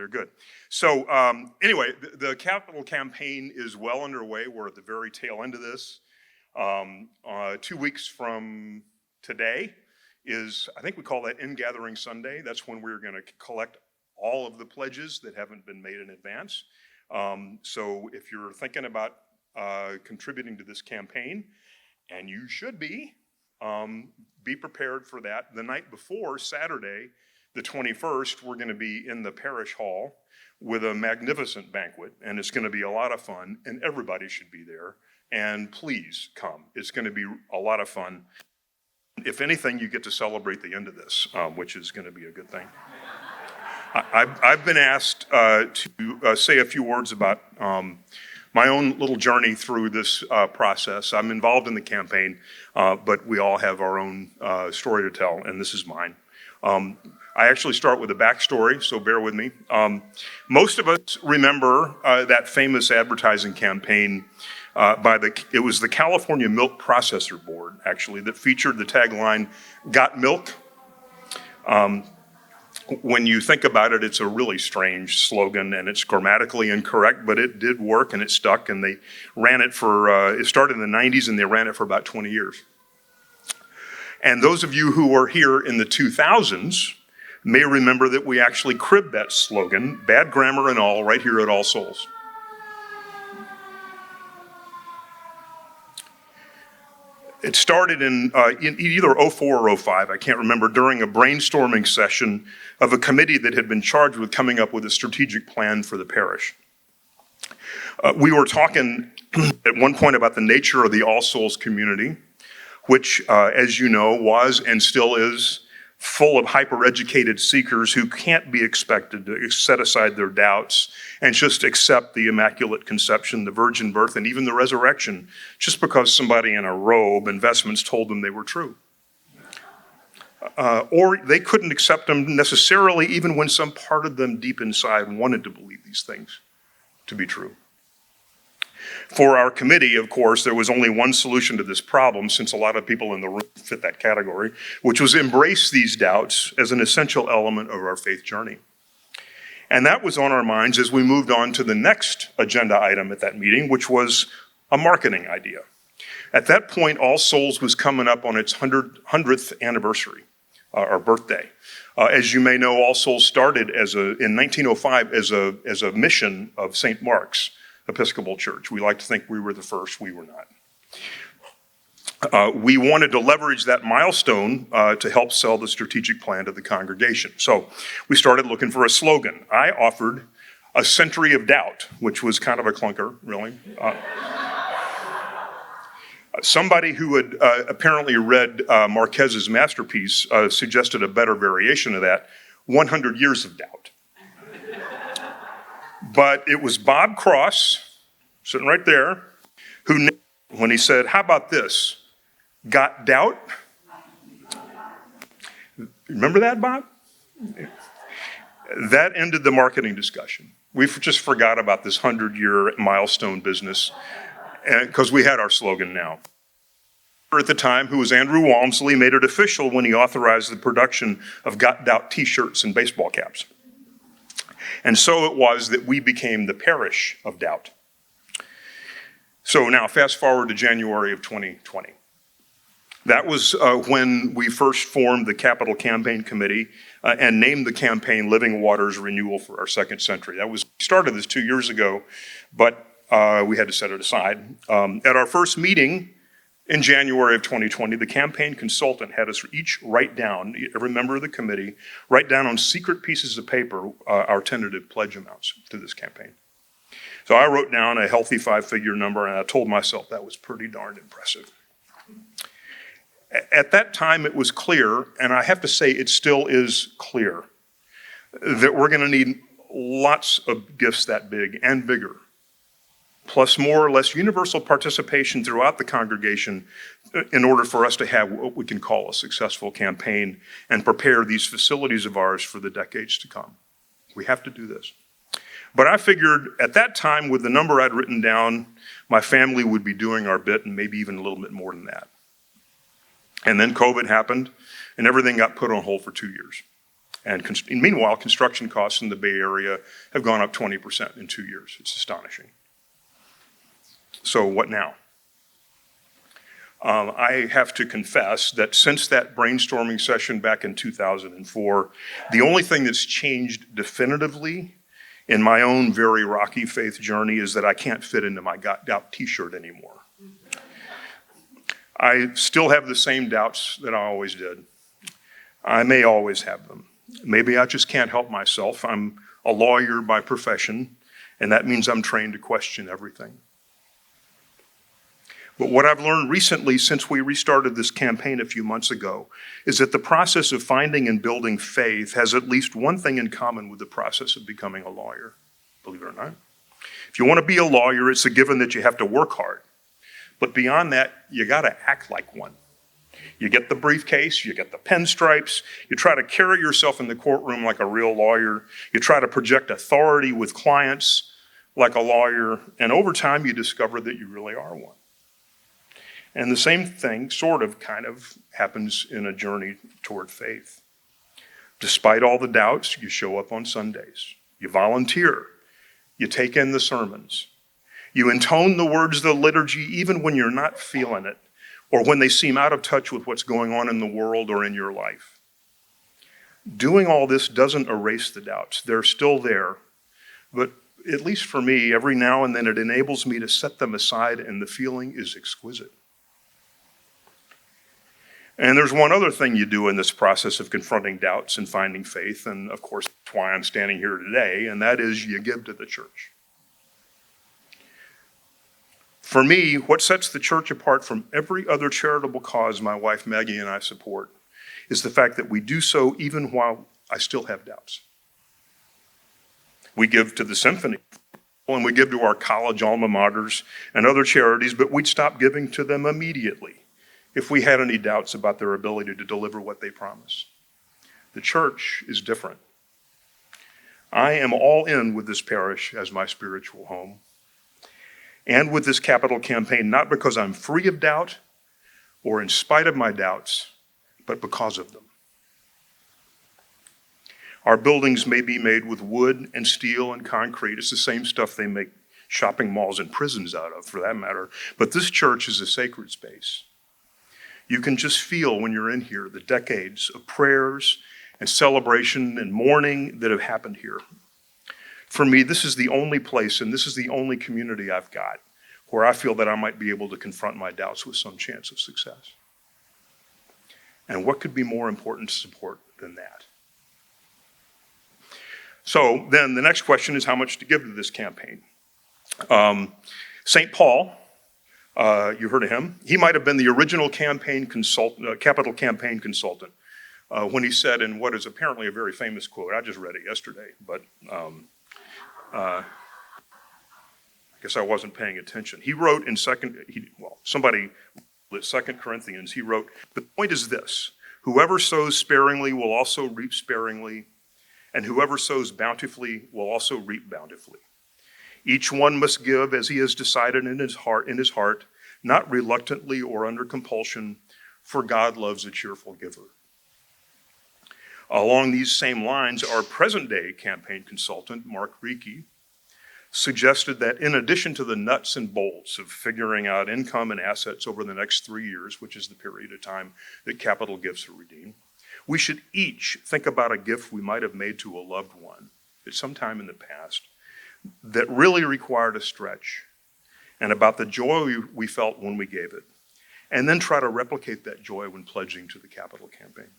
they're good. So anyway, the capital campaign is well underway. We're at the very tail end of this. 2 weeks from today is, I think we call that Ingathering Sunday. That's when we're going to collect all of the pledges that haven't been made in advance. So if you're thinking about contributing to this campaign, and you should be prepared for that. The night before, Saturday, the 21st, we're going to be in the parish hall with a magnificent banquet, and it's going to be a lot of fun, and everybody should be there. And please come. It's going to be a lot of fun. If anything, you get to celebrate the end of this, which is going to be a good thing. I've been asked to say a few words about my own little journey through this process. I'm involved in the campaign, but we all have our own story to tell, and this is mine. I actually start with a backstory, so bear with me. Most of us remember that famous advertising campaign it was the California Milk Processor Board, actually, that featured the tagline, "Got milk?" When you think about it, it's a really strange slogan, and it's grammatically incorrect, but it did work, and it stuck, and they ran it for, it started in the 90s, and they ran it for about 20 years. And those of you who were here in the 2000s may remember that we actually cribbed that slogan, bad grammar and all, right here at All Souls. It started in either 04 or 05, I can't remember, during a brainstorming session of a committee that had been charged with coming up with a strategic plan for the parish. We were talking at one point about the nature of the All Souls community, which, as you know, was and still is full of hyper-educated seekers who can't be expected to set aside their doubts and just accept the Immaculate Conception, the virgin birth, and even the resurrection, just because somebody in a robe and vestments told them they were true. Or they couldn't accept them necessarily even when some part of them deep inside wanted to believe these things to be true. For our committee, of course, there was only one solution to this problem, since a lot of people in the room fit that category, which was embrace these doubts as an essential element of our faith journey. And that was on our minds as we moved on to the next agenda item at that meeting, which was a marketing idea. At that point, All Souls was coming up on its 100th anniversary, or birthday. As you may know, All Souls started in 1905 as a mission of St. Mark's Episcopal Church. We like to think we were the first. We were not. We wanted to leverage that milestone to help sell the strategic plan to the congregation. So we started looking for a slogan. I offered "A Century of Doubt," which was kind of a clunker, really. Somebody who had apparently read Marquez's masterpiece suggested a better variation of that, 100 Years of Doubt. But it was Bob Cross, sitting right there, who, when he said, "How about this? Got doubt?" Remember that, Bob? That ended the marketing discussion. We just forgot about this 100-year milestone business because we had our slogan now. At the time, who was Andrew Walmsley, made it official when he authorized the production of Got Doubt t-shirts and baseball caps. And so it was that we became the Parish of Doubt. So now fast forward to January of 2020. That was when we first formed the Capital Campaign Committee and named the campaign Living Waters Renewal for Our Second Century. We started this 2 years ago, but we had to set it aside. At our first meeting in January of 2020, the campaign consultant had us each write down, every member of the committee, write down on secret pieces of paper our tentative pledge amounts to this campaign. So I wrote down a healthy 5-figure number, and I told myself that was pretty darn impressive. At that time, it was clear, and I have to say it still is clear, that we're going to need lots of gifts that big and bigger, plus more or less universal participation throughout the congregation in order for us to have what we can call a successful campaign and prepare these facilities of ours for the decades to come. We have to do this. But I figured at that time, with the number I'd written down, my family would be doing our bit and maybe even a little bit more than that. And then COVID happened and everything got put on hold for 2 years. And meanwhile, construction costs in the Bay Area have gone up 20% in 2 years. It's astonishing. So what now? I have to confess that since that brainstorming session back in 2004, the only thing that's changed definitively in my own very rocky faith journey is that I can't fit into my doubt t-shirt anymore. I still have the same doubts that I always did. I may always have them. Maybe I just can't help myself. I'm a lawyer by profession, and that means I'm trained to question everything. But what I've learned recently since we restarted this campaign a few months ago is that the process of finding and building faith has at least one thing in common with the process of becoming a lawyer, believe it or not. If you want to be a lawyer, it's a given that you have to work hard. But beyond that, you got to act like one. You get the briefcase, you get the pinstripes, you try to carry yourself in the courtroom like a real lawyer, you try to project authority with clients like a lawyer, and over time you discover that you really are one. And the same thing kind of happens in a journey toward faith. Despite all the doubts, you show up on Sundays. You volunteer. You take in the sermons. You intone the words of the liturgy even when you're not feeling it or when they seem out of touch with what's going on in the world or in your life. Doing all this doesn't erase the doubts. They're still there. But at least for me, every now and then it enables me to set them aside, and the feeling is exquisite. And there's one other thing you do in this process of confronting doubts and finding faith, and of course that's why I'm standing here today, and that is you give to the church. For me, what sets the church apart from every other charitable cause my wife Maggie and I support is the fact that we do so even while I still have doubts. We give to the symphony, and we give to our college alma maters and other charities, but we'd stop giving to them immediately if we had any doubts about their ability to deliver what they promise. The church is different. I am all in with this parish as my spiritual home and with this capital campaign, not because I'm free of doubt or in spite of my doubts, but because of them. Our buildings may be made with wood and steel and concrete. It's the same stuff they make shopping malls and prisons out of, for that matter. But this church is a sacred space. You can just feel when you're in here the decades of prayers and celebration and mourning that have happened here. For me, this is the only place and this is the only community I've got where I feel that I might be able to confront my doubts with some chance of success. And what could be more important support than that? So then the next question is how much to give to this campaign. St. Paul, you heard of him. He might have been the original capital campaign consultant when he said in what is apparently a very famous quote. I just read it yesterday, but I guess I wasn't paying attention. He wrote in somebody lit 2 Corinthians, he wrote, "The point is this, whoever sows sparingly will also reap sparingly, and whoever sows bountifully will also reap bountifully. Each one must give as he has decided in his heart, not reluctantly or under compulsion, for God loves a cheerful giver." Along these same lines, our present-day campaign consultant, Mark Reiki, suggested that in addition to the nuts and bolts of figuring out income and assets over the next 3 years, which is the period of time that capital gifts are redeemed, we should each think about a gift we might have made to a loved one at some time in the past that really required a stretch, and about the joy we felt when we gave it, and then try to replicate that joy when pledging to the capital campaign.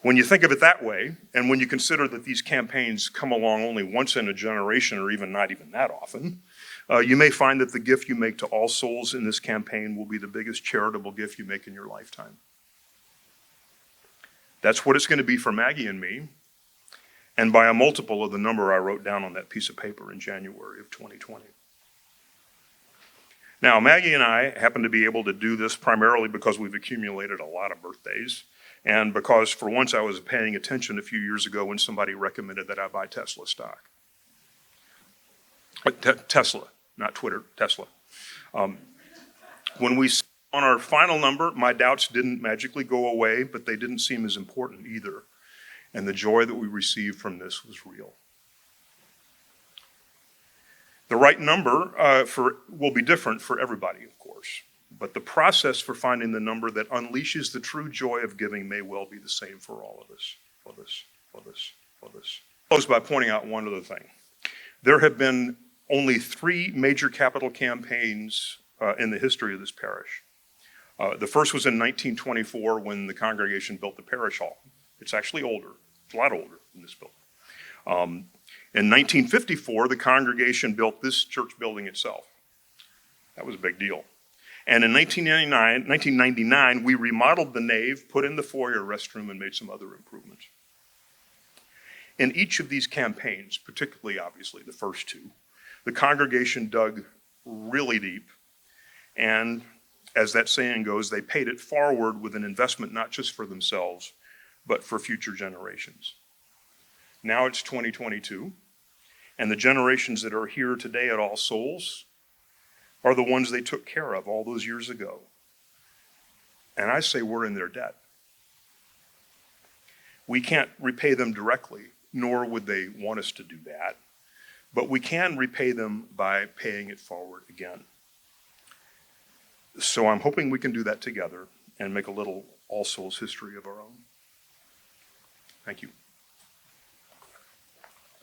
When you think of it that way, and when you consider that these campaigns come along only once in a generation, or even not even that often, you may find that the gift you make to All Souls in this campaign will be the biggest charitable gift you make in your lifetime. That's what it's going to be for Maggie and me, and by a multiple of the number I wrote down on that piece of paper in January of 2020. Now, Maggie and I happen to be able to do this primarily because we've accumulated a lot of birthdays, and because for once I was paying attention a few years ago when somebody recommended that I buy Tesla stock. Tesla, not Twitter, Tesla. When we On our final number, my doubts didn't magically go away, but they didn't seem as important either. And the joy that we received from this was real. The right number will be different for everybody, of course, but the process for finding the number that unleashes the true joy of giving may well be the same for all of us. Close by pointing out one other thing. There have been only 3 major capital campaigns in the history of this parish. The first was in 1924 when the congregation built the parish hall. It's actually older. It's a lot older than this building. In 1954, the congregation built this church building itself. That was a big deal. And in 1999, we remodeled the nave, put in the foyer restroom, and made some other improvements. In each of these campaigns, particularly obviously the first 2, the congregation dug really deep, and as that saying goes, they paid it forward with an investment not just for themselves, but for future generations. Now it's 2022, and the generations that are here today at All Souls are the ones they took care of all those years ago. And I say we're in their debt. We can't repay them directly, nor would they want us to do that, but we can repay them by paying it forward again. So I'm hoping we can do that together and make a little All Souls history of our own. Thank you.